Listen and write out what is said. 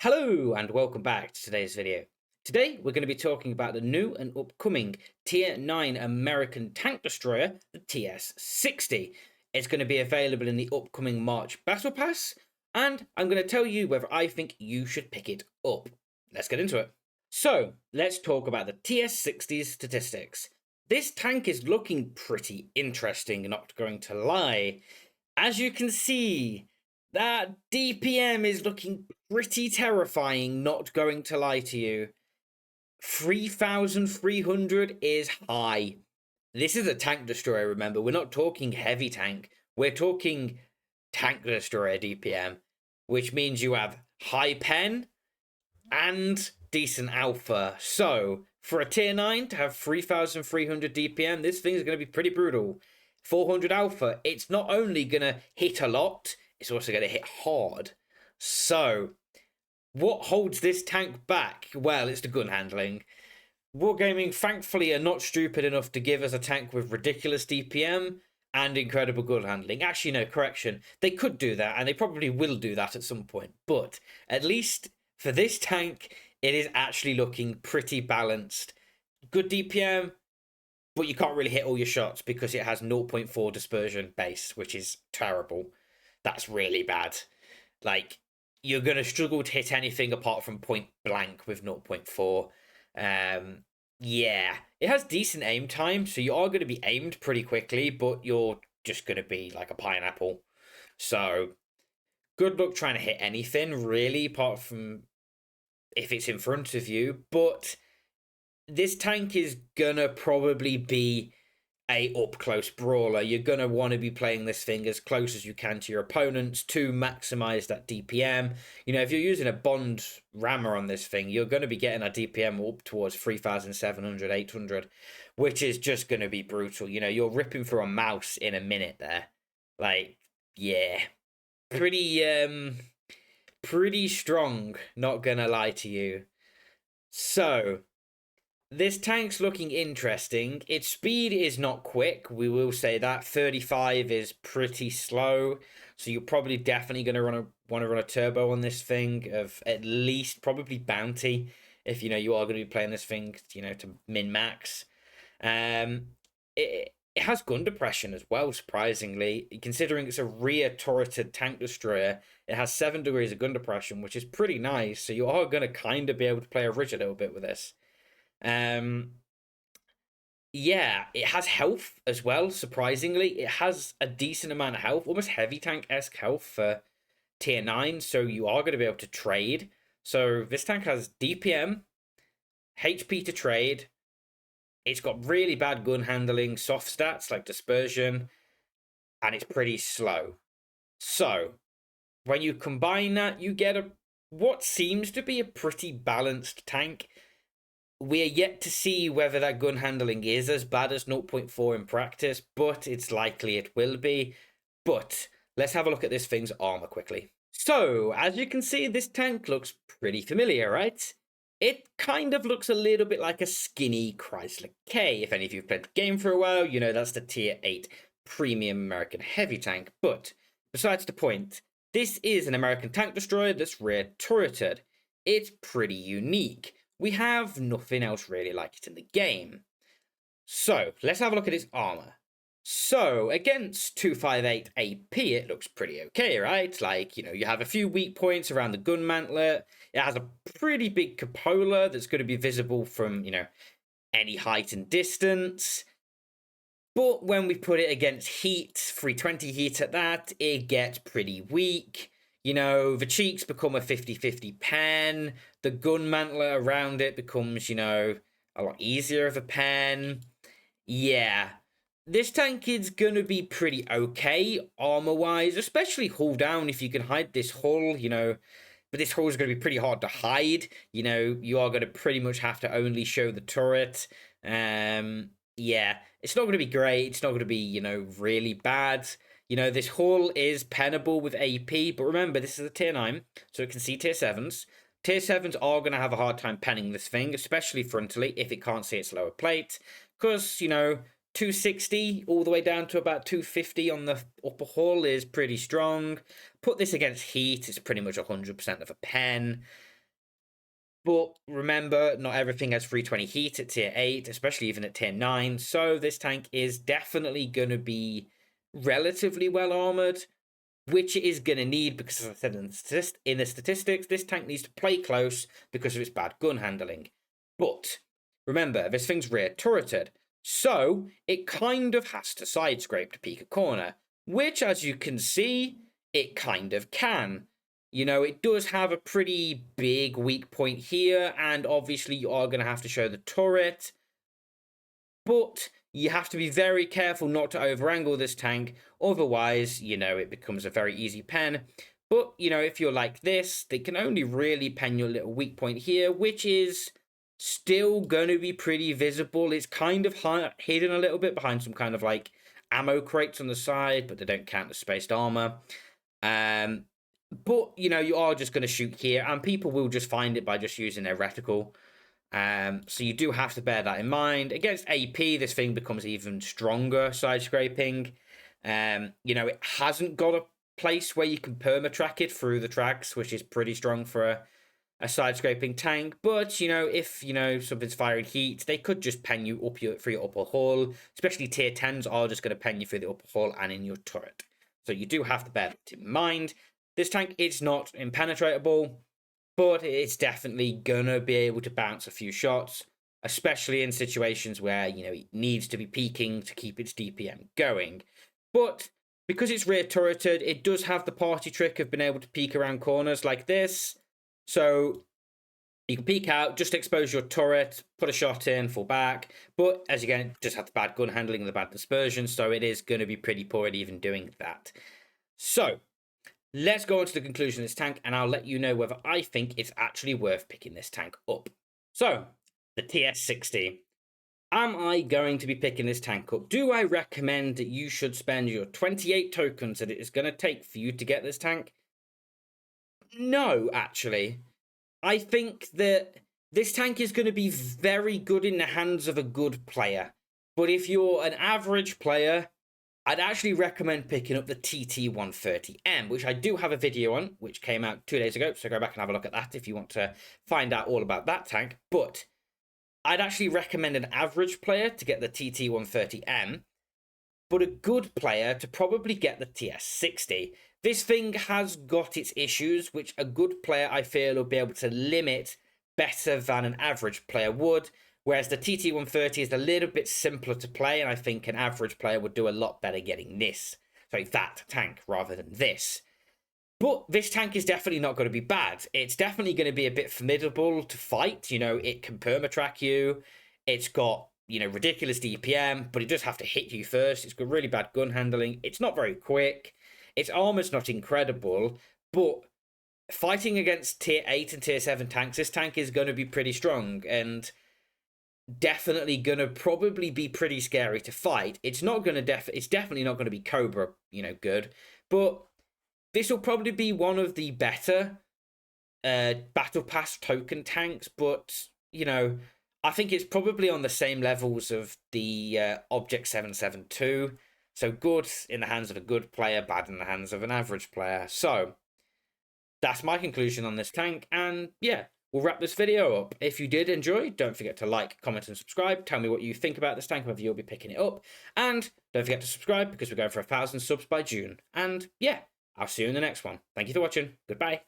Hello and welcome back to today's video. Today we're going to be talking about the new and upcoming Tier 9 American tank destroyer, the TS-60. It's going to be available in the upcoming March Battle Pass, and I'm going to tell you whether I think you should pick it up. Let's get into it. So, let's talk about the TS-60's statistics. This tank is looking pretty interesting, not going to lie. As you can see, that DPM is looking pretty terrifying, not going to lie to you. 3,300 is high. This is a tank destroyer, remember. We're not talking heavy tank. We're talking tank destroyer DPM, which means you have high pen and decent alpha. So, for a tier 9 to have 3,300 DPM, this thing is going to be pretty brutal. 400 alpha, it's not only going to hit a lot, it's also going to hit hard. So, what holds this tank back? Well, it's the gun handling. Wargaming, thankfully, are not stupid enough to give us a tank with ridiculous DPM and incredible gun handling. Actually, no, correction. They could do that, and they probably will do that at some point. But at least for this tank, it is actually looking pretty balanced. Good DPM, but you can't really hit all your shots because it has 0.4 dispersion base, which is terrible. That's really bad. Like, you're going to struggle to hit anything apart from point blank with 0.4. Yeah, it has decent aim time, so you are going to be aimed pretty quickly, but you're just going to be like a pineapple. So, good luck trying to hit anything, really, apart from if it's in front of you. But this tank is going to probably be a up-close brawler. You're going to want to be playing this thing as close as you can to your opponents to maximize that DPM. You know, if you're using a Bond rammer on this thing, you're going to be getting a DPM up towards 3,700, 800, which is just going to be brutal. You know, you're ripping through a mouse in a minute there. Like, yeah. Pretty strong, not going to lie to you. So, this tank's looking interesting. Its speed is not quick, we will say that. 35 is pretty slow, so you're probably definitely going to want to run a turbo on this thing of at least probably bounty if you know you are going to be playing this thing, you know, to min-max. It has gun depression as well, surprisingly. Considering it's a rear-turreted tank destroyer, it has 7 degrees of gun depression, which is pretty nice, so you are going to kind of be able to play a ridge a little bit with this. Yeah, it has health as well, surprisingly. It has a decent amount of health, almost heavy tank-esque health for tier 9, so you are going to be able to trade. So this tank has DPM, HP to trade. It's got really bad gun handling, soft stats like dispersion, and it's pretty slow. So, when you combine that, you get what seems to be a pretty balanced tank. We're yet to see whether that gun handling is as bad as 0.4 in practice, but it's likely it will be. But let's have a look at this thing's armor quickly. So, as you can see, this tank looks pretty familiar, right? It kind of looks a little bit like a skinny Chrysler K. If any of you have played the game for a while, you know that's the Tier 8 premium American heavy tank. But besides the point, this is an American tank destroyer that's rear turreted. It's pretty unique. We have nothing else really like it in the game. So, let's have a look at its armor. So, against 258 AP, it looks pretty okay, right? Like, you know, you have a few weak points around the gun mantlet. It has a pretty big cupola that's going to be visible from, you know, any height and distance. But when we put it against heat, 320 heat at that, it gets pretty weak. You know, the cheeks become a 50-50 pen. The gun mantlet around it becomes, you know, a lot easier of a pen. Yeah. This tank is going to be pretty okay armor-wise, especially hull down if you can hide this hull, you know. But this hull is going to be pretty hard to hide. You know, you are going to pretty much have to only show the turret. Yeah, it's not going to be great. It's not going to be, you know, really bad. You know, this hull is pennable with AP, but remember, this is a tier 9, so it can see tier 7s. Tier 7s are going to have a hard time penning this thing, especially frontally, if it can't see its lower plate. Because, you know, 260 all the way down to about 250 on the upper hull is pretty strong. Put this against heat, it's pretty much 100% of a pen. But remember, not everything has 320 heat at tier 8, especially even at tier 9. So this tank is definitely going to be relatively well armored, which it is going to need because, as I said in the statistics, this tank needs to play close because of its bad gun handling. But remember, this thing's rear turreted, so it kind of has to side scrape to peek a corner, which, as you can see, it kind of can. You know, it does have a pretty big weak point here, and obviously you are going to have to show the turret, but you have to be very careful not to over-angle this tank, otherwise, you know, it becomes a very easy pen. But, you know, if you're like this, they can only really pen your little weak point here, which is still going to be pretty visible. It's kind of hidden a little bit behind some kind of like ammo crates on the side, but they don't count the spaced armor. But, you know, you are just going to shoot here, and people will just find it by just using their reticle. So you do have to bear that in mind. Against AP, this thing becomes even stronger side scraping. You know, it hasn't got a place where you can perma-track it through the tracks, which is pretty strong for a side scraping tank. But, you know, if, you know, something's firing heat, they could just pen you up through your upper hull. Especially tier 10s are just going to pen you through the upper hull and in your turret. So you do have to bear that in mind. This tank is not impenetrable, but it's definitely gonna be able to bounce a few shots, especially in situations where, you know, it needs to be peeking to keep its DPM going. But because it's rear turreted, it does have the party trick of being able to peek around corners like this. So you can peek out, just expose your turret, put a shot in, fall back. But as again, just have the bad gun handling and the bad dispersion, so it is going to be pretty poor at even doing that. So let's go on to the conclusion of this tank, and I'll let you know whether I think it's actually worth picking this tank up. So, the TS-60. Am I going to be picking this tank up? Do I recommend that you should spend your 28 tokens that it is going to take for you to get this tank? No, actually. I think that this tank is going to be very good in the hands of a good player. But if you're an average player, I'd actually recommend picking up the TT-130M, which I do have a video on, which came out 2 days ago, so go back and have a look at that if you want to find out all about that tank. But I'd actually recommend an average player to get the TT-130M, but a good player to probably get the TS-60. This thing has got its issues, which a good player, I feel, will be able to limit better than an average player would. Whereas the TT-130 is a little bit simpler to play, and I think an average player would do a lot better getting that tank, rather than this. But this tank is definitely not going to be bad. It's definitely going to be a bit formidable to fight. You know, it can perma-track you. It's got, you know, ridiculous DPM, but it does have to hit you first. It's got really bad gun handling. It's not very quick. Its armor's not incredible, but fighting against tier 8 and tier 7 tanks, this tank is going to be pretty strong, and definitely gonna probably be pretty scary to fight. It's not gonna it's definitely not gonna be Cobra, you know, good, but this will probably be one of the better battle pass token tanks. But you know, I think it's probably on the same levels of the Object 772. So good in the hands of a good player, bad in the hands of an average player. So that's my conclusion on this tank, and yeah, we'll wrap this video up. If you did enjoy, don't forget to like, comment, and subscribe. Tell me what you think about this tank, whether you'll be picking it up. And don't forget to subscribe because we're going for 1,000 subs by June. And yeah, I'll see you in the next one. Thank you for watching. Goodbye.